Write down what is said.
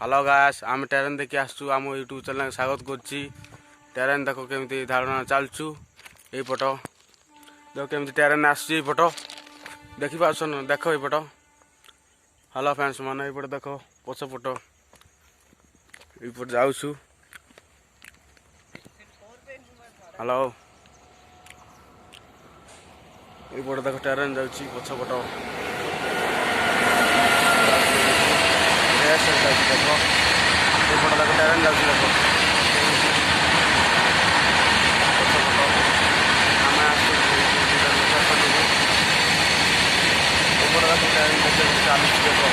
Hello guys आम train देखि आसु आम यूट्यूब चैनल स्वागत करछि। ट्रेन देखो केमती धारणा चलछु ए पट देखो केमती ट्रेन आसछि ए पट देखि पाछन देखो ए पट। हेलो फ्रेंड्स माने ए पट देखो पछ पट ए पट जाउछु। हेलो ए पट देखो ट्रेन जाउछि पछ पट देखो ये फोटो देखो ट्रेन जाऊँगी देखो ट्रेन चालू देखो